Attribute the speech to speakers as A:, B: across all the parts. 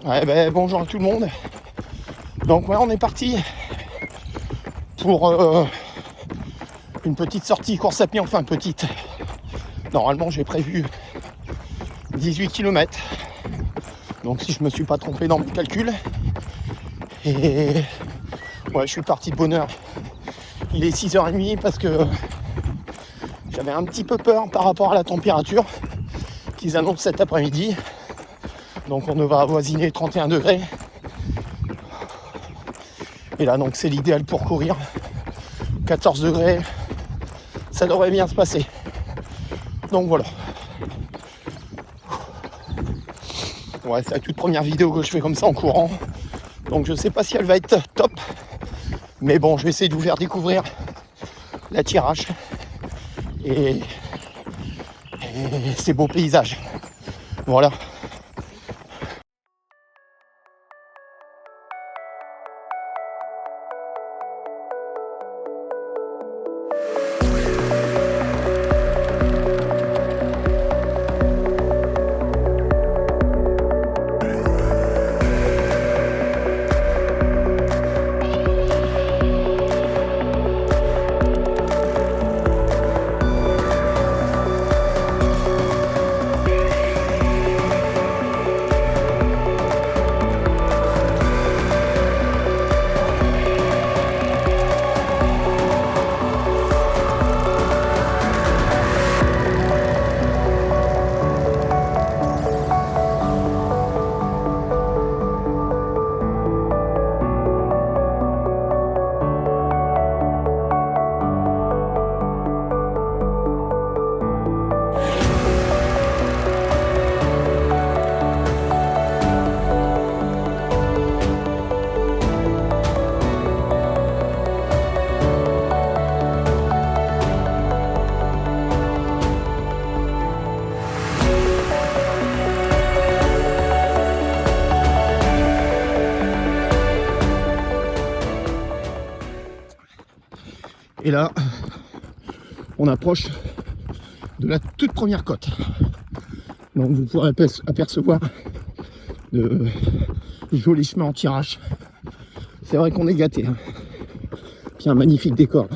A: Ouais, ben, bonjour à tout le monde. Donc ouais, on est parti pour une petite sortie course à pied, enfin petite. Normalement j'ai prévu 18 km. Donc si je me suis pas trompé dans mes calculs. Et ouais, je suis parti de bonne heure. Il est 6h30 parce que j'avais un petit peu peur par rapport à la température qu'ils annoncent cet après-midi. Donc on va avoisiner 31 degrés. Et là donc c'est l'idéal pour courir. 14 degrés, ça devrait bien se passer. Donc voilà. Ouais, c'est la toute première vidéo que je fais comme ça en courant. Donc je sais pas si elle va être top. Mais bon, je vais essayer de vous faire découvrir la Thiérache et ces beaux paysages. Voilà. Et là, on approche de la toute première côte. Donc vous pourrez apercevoir de jolis chemins en Thiérache. C'est vrai qu'on est gâté. Hein. Puis un magnifique décor.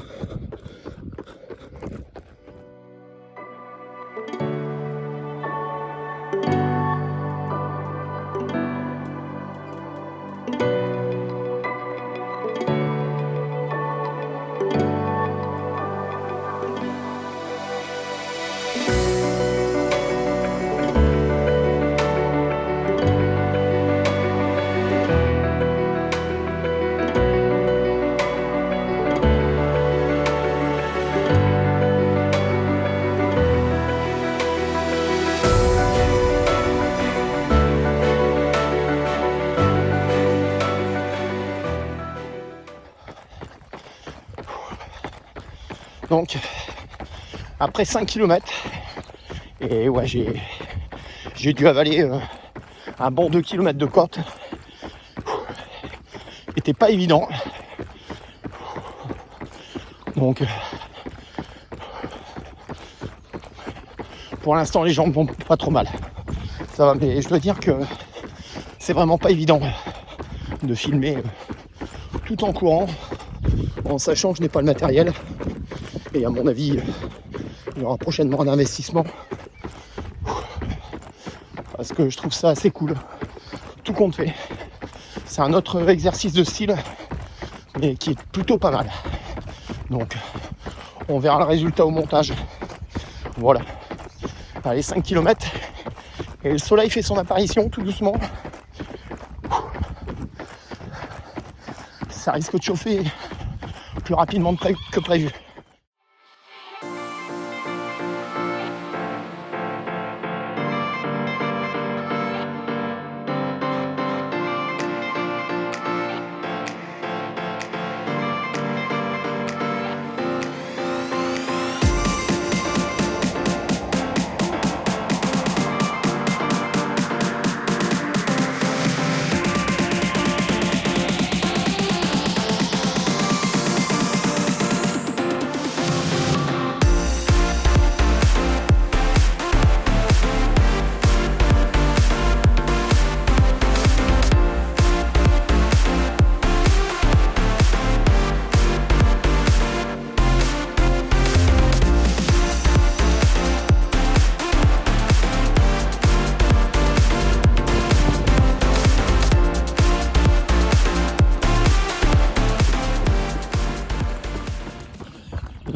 A: Donc, après 5 km, et ouais, j'ai dû avaler un bon 2 km de côte. C'était pas évident. Donc, pour l'instant, les jambes vont pas trop mal. Ça va, mais je dois dire que c'est vraiment pas évident de filmer tout en courant, en sachant que je n'ai pas le matériel. Et à mon avis, il y aura prochainement un investissement. Parce que je trouve ça assez cool. Tout compte fait. C'est un autre exercice de style, mais qui est plutôt pas mal. Donc, on verra le résultat au montage. Voilà. Allez, 5 km. Et le soleil fait son apparition tout doucement. Ça risque de chauffer plus rapidement que prévu.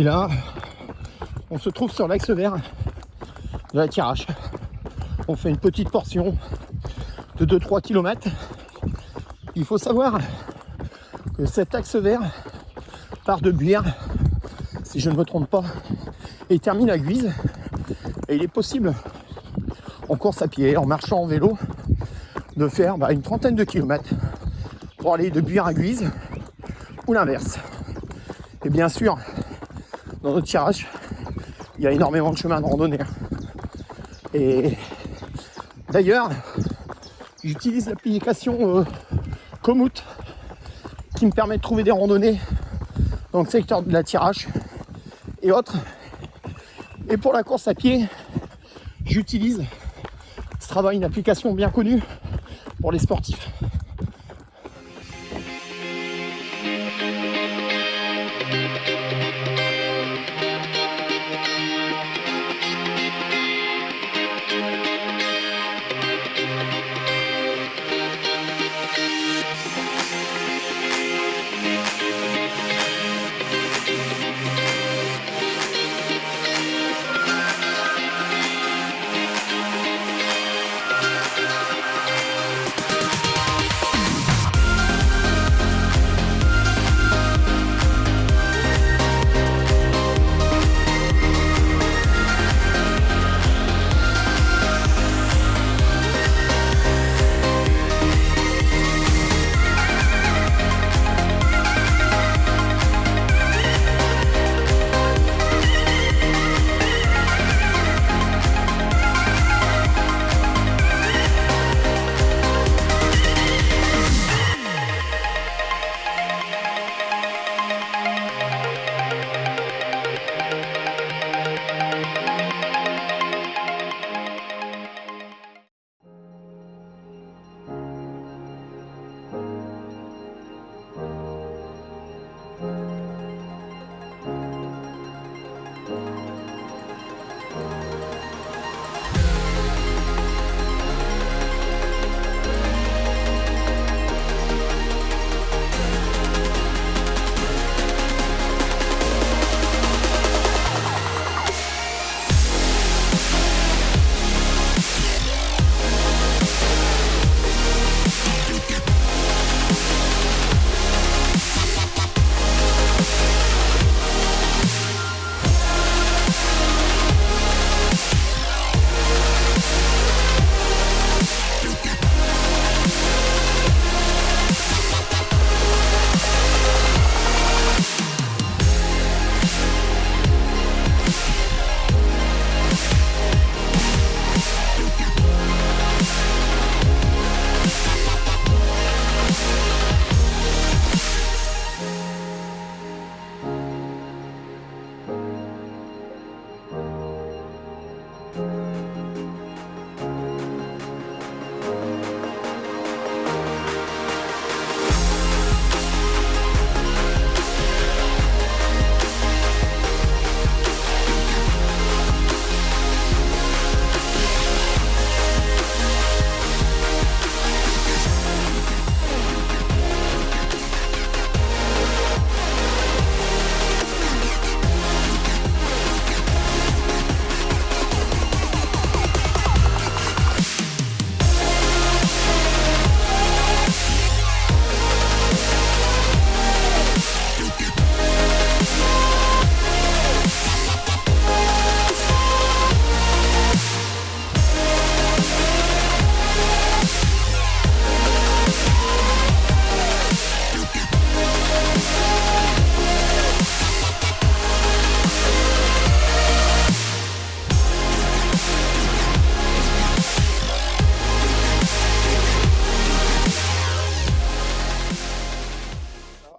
A: là, on se trouve sur l'axe vert de la Thiérache. On fait une petite portion de 2-3 km. Il faut savoir que cet axe vert part de Buire, si je ne me trompe pas, et termine à Guise. Et il est possible, en course à pied, en marchant en vélo, de faire une trentaine de kilomètres pour aller de Buire à Guise, ou l'inverse. Et bien sûr, dans notre Thiérache, il y a énormément de chemins de randonnée. Et d'ailleurs, j'utilise l'application Komoot qui me permet de trouver des randonnées dans le secteur de la Thiérache et autres. Et pour la course à pied, j'utilise Strava, une application bien connue pour les sportifs.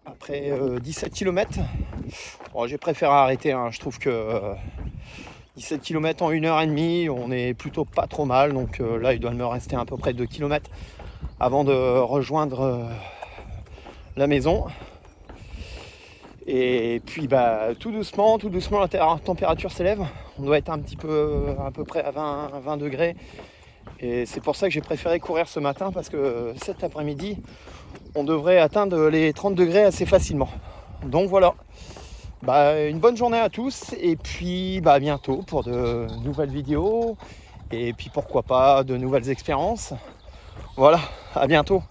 A: Après 17 km, bon, j'ai préféré arrêter, hein. Je trouve que 17 km en 1h30, on est plutôt pas trop mal. Donc là, il doit me rester à peu près 2 km avant de rejoindre la maison. Et puis tout doucement, la température s'élève. On doit être un petit peu, à peu près à 20 degrés. Et c'est pour ça que j'ai préféré courir ce matin, parce que cet après-midi, on devrait atteindre les 30 degrés assez facilement. Donc voilà, Une bonne journée à tous et puis à bientôt pour de nouvelles vidéos et puis pourquoi pas de nouvelles expériences. Voilà, à bientôt.